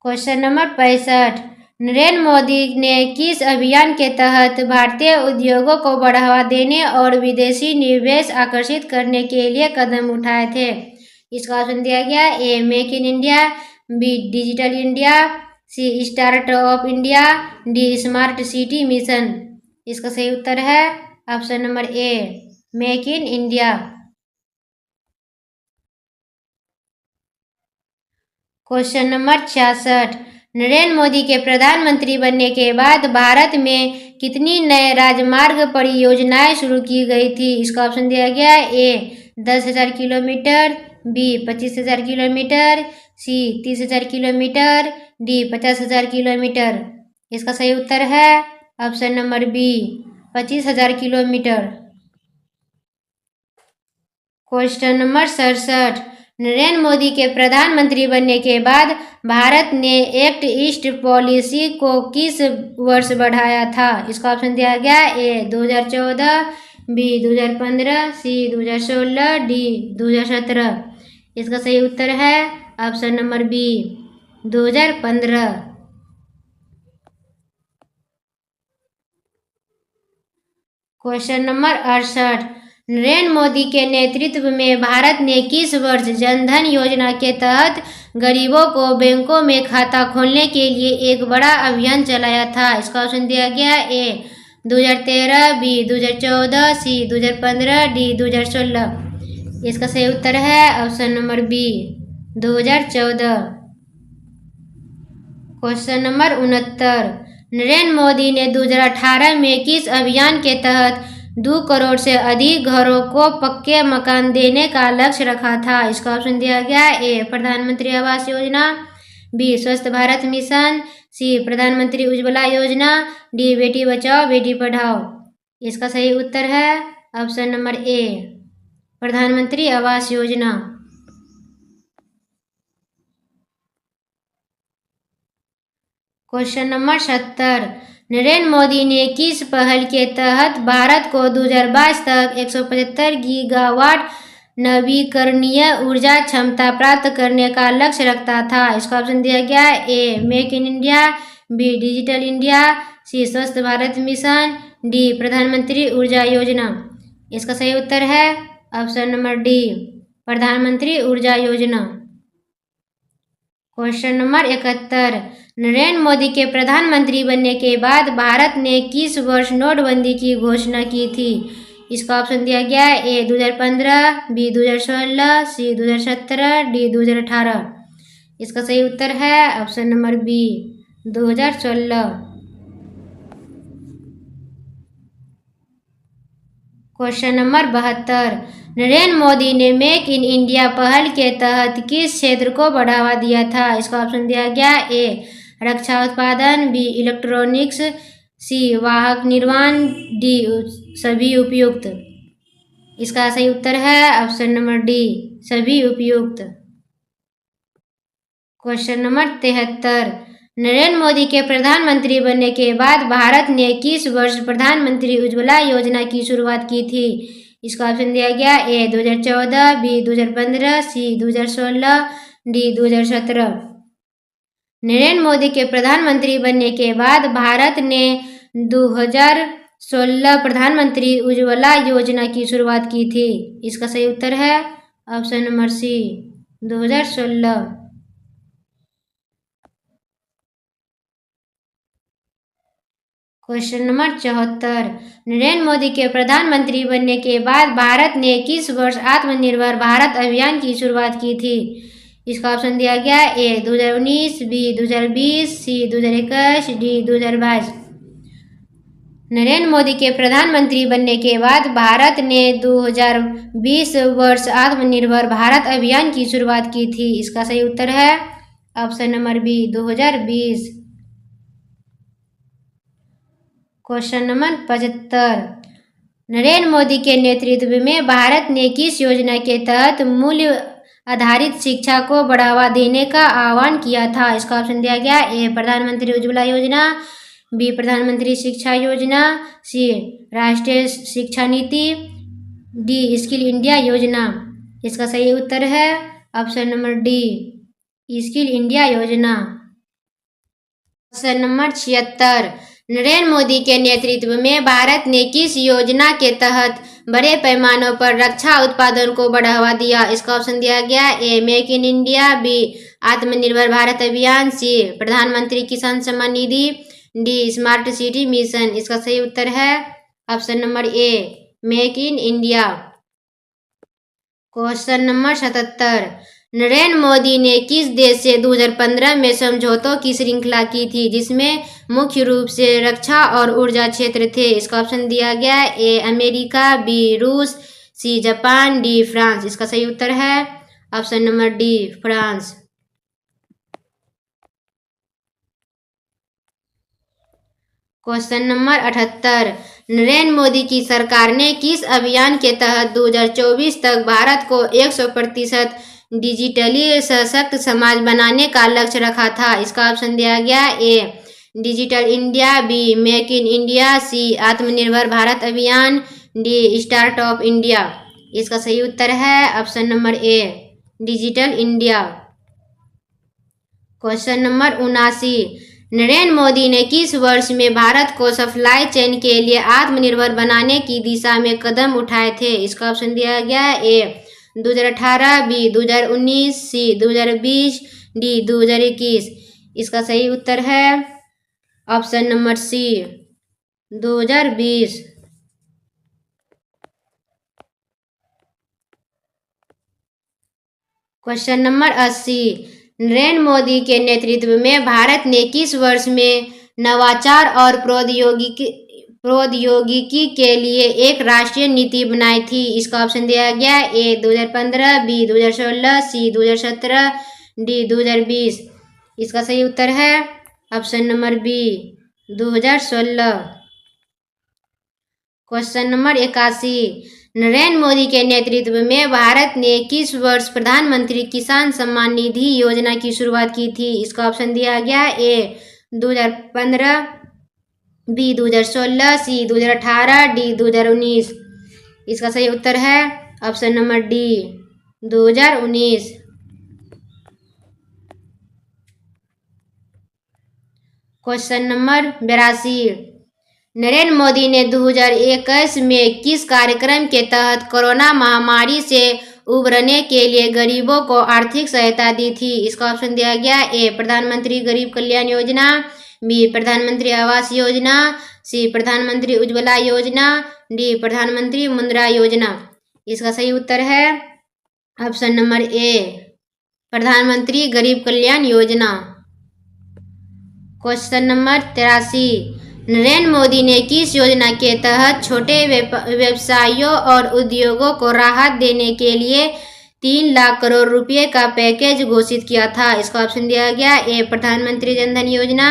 Question number 65, Narendra Modi ने किस अभियान के तहत भारतीय उद्योगों को बढ़ावा देने और विदेशी निवेश आकर्षित करने के लिए कदम उठाए थे? इसका ऑप्शन दिया गया A Make in India, B Digital India, C Startup India, D Smart City Mission. इसका सही उत्तर है option number A Make in India. Question number 66, Narendra Modi के प्रधानमंत्री बनने के बाद भारत में कितनी नए राजमार्ग परियोजनाएं शुरू की गई थी? इसका ऑप्शन दिया गया A 10,000 kilometre, B 25,000 kilometre, C 30,000 kilometre, D 50,000 kilometre. इसका सही उत्तर है option number B 25,000 kilometre. Question number 67, Narendra Modi के प्रधानमंत्री बनने के बाद भारत ने एक्ट ईस्ट पॉलिसी को किस वर्ष बढ़ाया था? इसका ऑप्शन दिया गया ए 2014, बी 2015, सी 2016, डी 2017। इसका सही उत्तर है option number B 2015। Question number 68, Narendra Modi के नेतृत्व में भारत ने किस वर्ष जनधन योजना के तहत गरीबों को बैंकों में खाता खोलने के लिए एक बड़ा अभियान चलाया था? इसका ऑप्शन दिया गया ए 2013, बी 2014, सी 2015, डी 2016। इसका सही उत्तर है option number B 2014। Question number 69, Narendra Modi ने 2018 में किस अभियान के तहत 2 करोड़ से अधिक घरों को पक्के मकान देने का लक्ष्य रखा था? इसका ऑप्शन दिया गया ए प्रधानमंत्री आवास योजना, बी स्वच्छ भारत मिशन, सी प्रधानमंत्री उज्ज्वला योजना, डी बेटी बचाओ बेटी पढ़ाओ। इसका सही उत्तर है ऑप्शन नंबर ए प्रधानमंत्री आवास योजना। क्वेश्चन नंबर 70, नरेंद्र मोदी ने किस पहल के तहत भारत को 2022 तक 175 गीगावाट नवीकरणीय ऊर्जा क्षमता प्राप्त करने का लक्ष्य रखता था? इसका ऑप्शन दिया गया A Make in India, B Digital India, C Swachh Bharat mission, D प्रधानमंत्री ऊर्जा योजना। इसका सही उत्तर है ऑप्शन नंबर डी प्रधानमंत्री ऊर्जा योजना। क्वेश्चन नंबर 71, नरेंद्र मोदी के प्रधानमंत्री बनने के बाद भारत ने किस वर्ष नोटबंदी की घोषणा की थी? इसका ऑप्शन दिया गया है ए 2015, बी 2016, सी 2017, डी 2018। इसका सही उत्तर है option number B 2016। Question number 72, Narendra Modi ने मेक इन इंडिया पहल के तहत किस क्षेत्र को बढ़ावा दिया था? इसका ऑप्शन दिया गया ए रक्षा उत्पादन, बी इलेक्ट्रॉनिक्स, सी वाहक निर्माण, डी सभी उपयुक्त। इसका सही उत्तर है ऑप्शन नंबर डी सभी उपयुक्त। क्वेश्चन नंबर 73, नरेंद्र मोदी के प्रधानमंत्री बनने के बाद भारत ने किस वर्ष प्रधानमंत्री उज्ज्वला योजना की शुरुआत की थी? इसका ऑप्शन दिया गया ए 2014, बी 2015, सी 2016, डी 2017। नरेंद्र मोदी के प्रधानमंत्री बनने के बाद भारत ने 2016 प्रधानमंत्री उज्ज्वला योजना की शुरुआत की थी। इसका सही उत्तर है option number C 2016। Question number 74, Narendra Modi के प्रधानमंत्री बनने के बाद भारत ने किस वर्ष आत्मनिर्भर भारत अभियान की शुरुआत की थी? इसका ऑप्शन दिया गया ए 2019, बी 2020, सी 2021, डी 2022। नरेंद्र मोदी के प्रधानमंत्री बनने के बाद भारत ने 2020 वर्ष आत्मनिर्भर भारत अभियान की शुरुआत की थी। इसका सही उत्तर है option number B 2020। Question number 75, Narendra Modi के नेतृत्व में भारत ने किस योजना के तहत मूल्य आधारित शिक्षा को बढ़ावा देने का आह्वान किया था? इसका ऑप्शन दिया गया ए प्रधानमंत्री उज्ज्वला योजना, बी प्रधानमंत्री शिक्षा योजना, सी राष्ट्रीय शिक्षा नीति, डी स्किल इंडिया योजना। इसका सही उत्तर है option number D skill India योजना। क्वेश्चन नंबर 76, नरेंद्र मोदी के नेतृत्व में भारत ने किस योजना के तहत बड़े पैमाने पर रक्षा उत्पादन को बढ़ावा दिया? इसका ऑप्शन दिया गया A Make in India, B आत्मनिर्भर भारत अभियान, सी प्रधानमंत्री किसान Samman Nidhi, D Smart City Mission. इसका सही उत्तर है option number A Make in India. Question number 77, Narendra Modi ने किस देश से 2015 में समझौतों की श्रृंखला की थी जिसमें मुख्य रूप से रक्षा और ऊर्जा क्षेत्र थे? इसका ऑप्शन दिया गया ए अमेरिका, बी रूस, सी जापान, डी फ्रांस। इसका सही उत्तर है option number D France. Question number 78, Narendra Modi की सरकार ने किस अभियान के तहत 2024 तक भारत को 100% डिजिटली सशक्त समाज बनाने का लक्ष्य रखा था? इसका ऑप्शन दिया गया A Digital India, B make in India, C Atmanirbhar Bharat अभियान, डी स्टार्टअप इंडिया। इसका सही उत्तर है ऑप्शन नंबर ए Digital India. Question number 79, Narendra Modi ने किस वर्ष में भारत को सप्लाई चेन के लिए आत्मनिर्भर बनाने की दिशा में कदम उठाए थे? इसका ऑप्शन दिया गया है ए 2018, बी 2019, सी 2020, डी 2021। इसका सही उत्तर है option number C 2020। Question number 80, Narendra Modi के नेतृत्व में भारत ने किस वर्ष में नवाचार और प्रौद्योगिकी के लिए एक राष्ट्रीय नीति बनाई थी? इसका ऑप्शन दिया गया ए 2015, बी 2016, सी 2017, डी 2020। इसका सही उत्तर है option number B 2016। Question number 81, Narendra Modi के नेतृत्व में भारत ने किस वर्ष प्रधानमंत्री किसान सम्मान निधि योजना की शुरुआत की थी? इसका ऑप्शन दिया गया ए 2015, बी 2016, सी 2018, डी 2019। इसका सही उत्तर है option number D 2019। Question number 82, Narendra Modi ने 2021 में किस कार्यक्रम के तहत कोरोना महामारी से उबरने के लिए गरीबों को आर्थिक सहायता दी थी? इसका ऑप्शन दिया गया ए प्रधानमंत्री गरीब कल्याण योजना, बी प्रधानमंत्री आवास योजना, सी प्रधानमंत्री उज्ज्वला योजना, डी प्रधानमंत्री मुद्रा योजना। इसका सही उत्तर है ऑप्शन नंबर ए प्रधानमंत्री गरीब कल्याण योजना। क्वेश्चन नंबर 83, नरेंद्र मोदी ने किस योजना के तहत छोटे व्यवसायियों और उद्योगों को राहत देने के लिए 3 लाख करोड़ रुपए का पैकेज घोषित किया था? इसका ऑप्शन दिया गया ए प्रधानमंत्री जनधन योजना,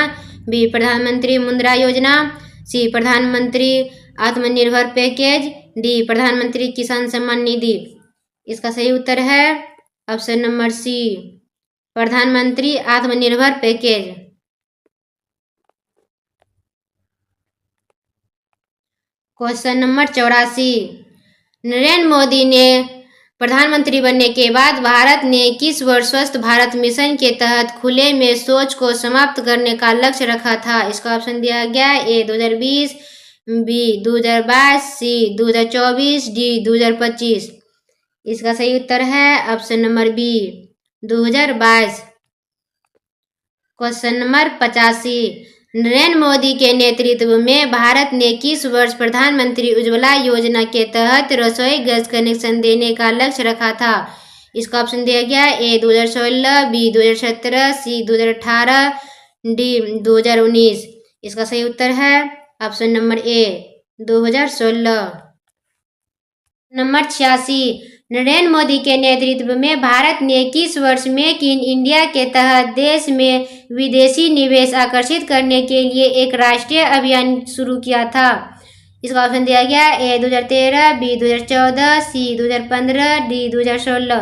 बी प्रधानमंत्री मुद्रा योजना, सी प्रधानमंत्री आत्मनिर्भर पैकेज, डी प्रधानमंत्री किसान सम्मान निधि। इसका सही उत्तर है ऑप्शन नंबर सी प्रधानमंत्री आत्मनिर्भर package. Question number 84, Narendra Modi ने प्रधानमंत्री बनने के बाद भारत ने किस वर्ष स्वस्थ भारत मिशन के तहत खुले में शौच को समाप्त करने का लक्ष्य रखा था? इसका ऑप्शन दिया गया ए 2020, बी 2022, सी 2024, डी 2025। इसका सही उत्तर है option number B 2022। Question number 85, Narendra Modi के नेतृत्व में भारत ने किस वर्ष प्रधानमंत्री उज्ज्वला योजना के तहत रसोई गैस कनेक्शन देने का लक्ष्य रखा था? इसका ऑप्शन दिया गया ए 2016, बी 2017, सी 2018, डी 2019। इसका सही उत्तर है ऑप्शन नंबर ए 2016। नंबर 86, नरेंद्र मोदी के नेतृत्व में भारत ने किस वर्ष मेक इन इंडिया के तहत देश में विदेशी निवेश आकर्षित करने के लिए एक राष्ट्रीय अभियान शुरू किया था? इसका ऑप्शन दिया गया ए 2013, बी 2014, सी 2015, डी 2016।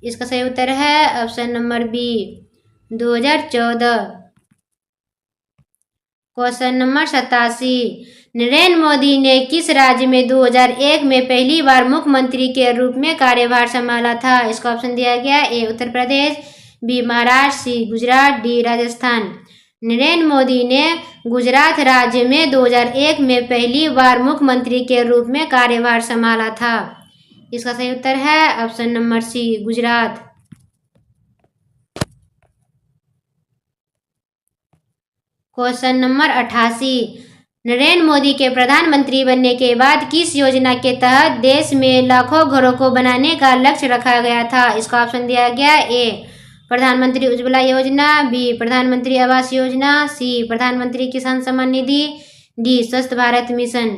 इसका सही उत्तर है option number B 2014। Question number 87, Narendra Modi ने किस राज्य में 2001 में पहली बार मुख्यमंत्री के रूप में कार्यभार संभाला था? इसका ऑप्शन दिया गया ए उत्तर प्रदेश, बी महाराष्ट्र, सी गुजरात, डी राजस्थान। नरेंद्र मोदी ने गुजरात राज्य में 2001 में पहली बार मुख्यमंत्री के रूप में कार्यभार संभाला था। इसका सही उत्तर है option number C Gujarat. Question number 88, Narendra Modi के प्रधानमंत्री बनने के बाद किस योजना के तहत देश में लाखों घरों को बनाने का लक्ष्य रखा गया था? इसका ऑप्शन दिया गया ए प्रधानमंत्री उज्ज्वला योजना, बी प्रधानमंत्री आवास योजना, सी प्रधानमंत्री किसान सम्मान निधि, डी स्वच्छ भारत मिशन।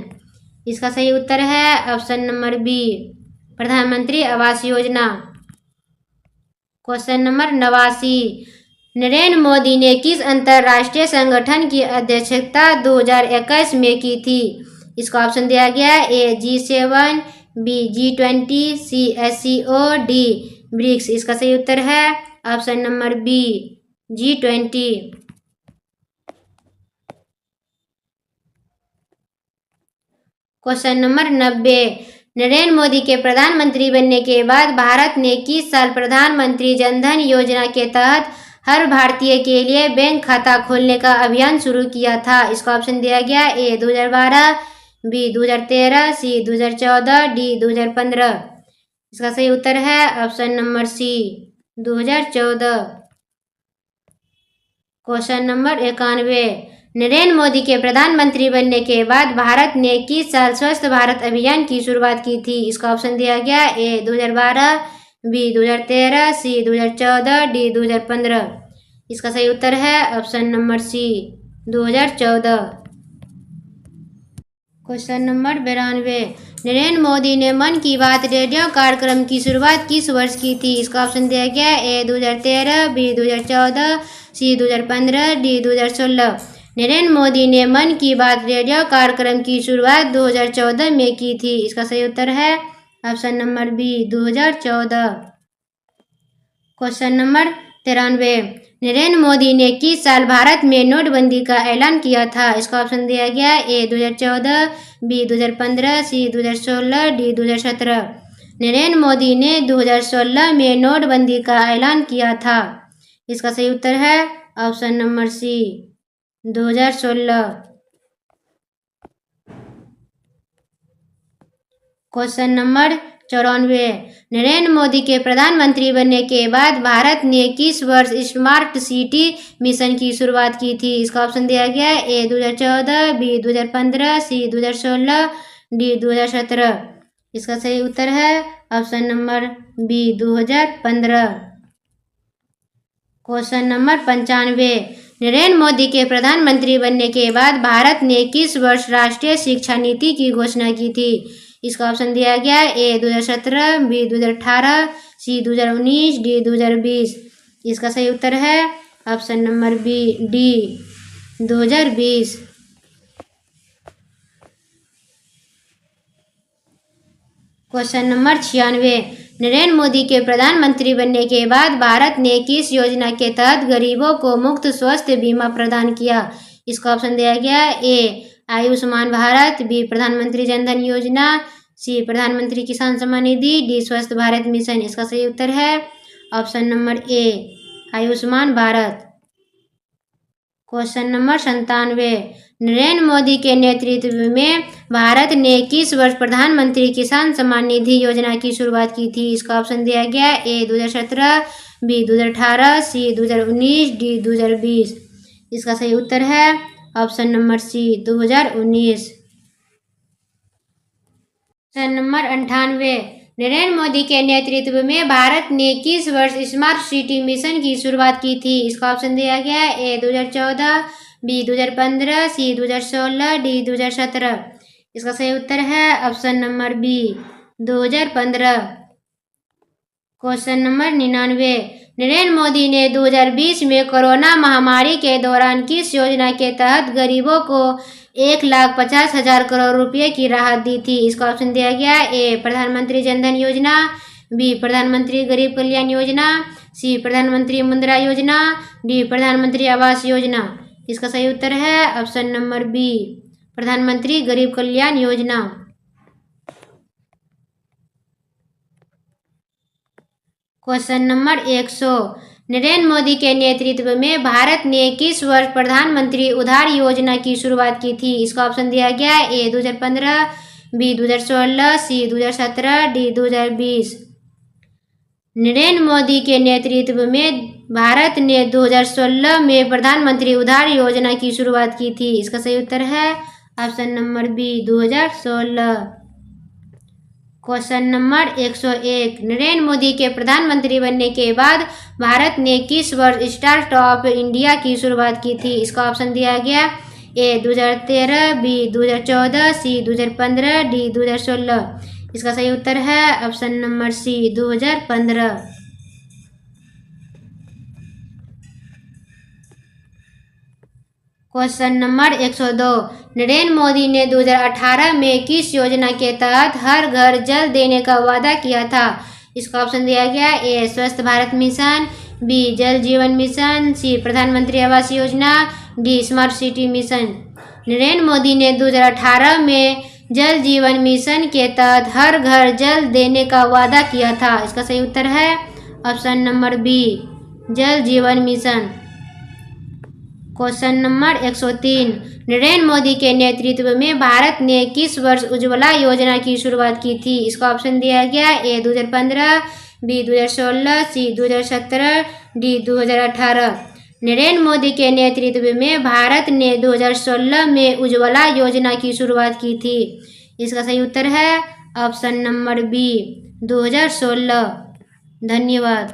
इसका सही उत्तर है ऑप्शन नंबर बी प्रधानमंत्री आवास योजना। क्वेश्चन नंबर 89, नरेंद्र मोदी ने किस अंतर्राष्ट्रीय संगठन की अध्यक्षता 2021 में की थी? इसका ऑप्शन दिया गया A G7, B G20, C SCO, D BRICS. इसका सही उत्तर है option number B G20। Question number 90, Narendra Modi के प्रधानमंत्री बनने के बाद भारत ने किस साल प्रधानमंत्री जनधन योजना के तहत हर भारतीय के लिए बैंक खाता खोलने का अभियान शुरू किया था? इसका ऑप्शन दिया गया ए 2012, बी 2013, सी 2014, डी 2015। इसका सही उत्तर है option number C 2014। Question number 91, Narendra Modi के प्रधानमंत्री बनने के बाद भारत ने किस साल स्वच्छ भारत अभियान की शुरुआत की थी? इसका ऑप्शन दिया गया ए 2012, बी 2013, सी 2014, डी 2015। इसका सही उत्तर है option number C 2014। Question number 92, Narendra Modi ने मन की बात रेडियो कार्यक्रम की शुरुआत किस वर्ष की थी? इसका ऑप्शन दिया गया ए 2013, बी 2014, सी 2015, डी 2016। नरेंद्र मोदी ने मन की बात रेडियो कार्यक्रम की शुरुआत 2014 में की थी। इसका सही उत्तर है option number B 2014। Question number 93, Narendra Modi ने किस साल भारत में नोटबंदी का ऐलान किया था? इसका ऑप्शन दिया गया ए 2014, बी 2015, सी 2016, डी 2017। नरेंद्र मोदी ने 2016 में नोटबंदी का ऐलान किया था। इसका सही उत्तर है option number C 2016। Question number 94, Narendra Modi के प्रधानमंत्री बनने के बाद भारत ने किस वर्ष स्मार्ट सिटी मिशन की शुरुआत की थी? इसका ऑप्शन दिया गया है ए 2014, बी 2015, सी 2016, डी 2017। इसका सही उत्तर है option number B 2015। Question number 95, Narendra Modi के प्रधानमंत्री बनने के बाद भारत ने किस वर्ष राष्ट्रीय शिक्षा नीति की घोषणा की थी? इसका ऑप्शन दिया गया ए 2017, बी 2018, सी 2019, डी 2020। इसका सही उत्तर है option number B D 2020। Question number 96, Narendra Modi के प्रधानमंत्री बनने के बाद भारत ने किस योजना के तहत गरीबों को मुफ्त स्वास्थ्य बीमा प्रदान किया? इसका ऑप्शन दिया गया ए आयुष्मान भारत, बी प्रधानमंत्री जन धन योजना, सी प्रधानमंत्री किसान सम्मान निधि, डी स्वस्थ भारत मिशन। इसका सही उत्तर है ऑप्शन नंबर ए आयुष्मान भारत। क्वेश्चन नंबर 97, नरेंद्र मोदी के नेतृत्व में भारत ने किस वर्ष प्रधानमंत्री किसान सम्मान निधि योजना की शुरुआत की थी? इसका ऑप्शन दिया गया ए 2017, बी 2018, सी 2019, डी 2020। इसका सही उत्तर है option number C 2019। Question number 98, Narendra Modi के नेतृत्व में भारत ने किस वर्ष स्मार्ट सिटी मिशन की शुरुआत की थी? इसका ऑप्शन दिया गया है ए 2014, बी 2015, सी 2016, डी 2017। इसका सही उत्तर है option number B 2015। Question number 99, Narendra Modi ने 2020 में कोरोना महामारी के दौरान किस योजना के तहत गरीबों को 1,50,000 करोड़ रुपए की राहत दी थी? इसका ऑप्शन दिया गया ए प्रधानमंत्री जन धन योजना, बी प्रधानमंत्री गरीब कल्याण योजना, सी प्रधानमंत्री मुद्रा योजना, डी प्रधानमंत्री आवास योजना। इसका सही उत्तर है ऑप्शन नंबर बी प्रधानमंत्री गरीब कल्याण योजना। क्वेश्चन नंबर 100, नरेंद्र मोदी के नेतृत्व में भारत ने किस वर्ष प्रधानमंत्री उधार योजना की शुरुआत की थी? इसका ऑप्शन दिया गया है ए 2015, बी 2016, सी 2017, डी 2020। नरेंद्र मोदी के नेतृत्व में भारत ने 2016 में प्रधानमंत्री उधार योजना की शुरुआत की थी। इसका सही उत्तर है option number B 2016। Question number 101, Narendra Modi के प्रधानमंत्री बनने के बाद भारत ने किस वर्ष स्टार्टअप इंडिया की शुरुआत की थी? इसका ऑप्शन दिया गया ए 2013, बी 2014, सी 2015, डी 2016। इसका सही उत्तर है option number C 2015। Question number 102, Narendra Modi ने 2018 में किस योजना के तहत हर घर जल देने का वादा किया था? इसका ऑप्शन दिया गया ए स्वस्थ भारत मिशन, बी जल जीवन मिशन, सी प्रधानमंत्री Awas Yojana, D Smart City mission. Narendra Modi ने 2018 में जल जीवन मिशन के तहत हर घर जल देने का वादा किया था। इसका सही उत्तर है ऑप्शन नंबर बी जल जीवन mission. Question number 103, Narendra Modi के नेतृत्व में भारत ने किस वर्ष उज्ज्वला योजना की शुरुआत की थी? इसका ऑप्शन दिया गया ए 2015, बी 2016, सी 2017, डी 2018। नरेंद्र मोदी के नेतृत्व में भारत ने 2016 में उज्ज्वला योजना की शुरुआत की थी। इसका सही उत्तर है ऑप्शन नंबर बी 2016। धन्यवाद।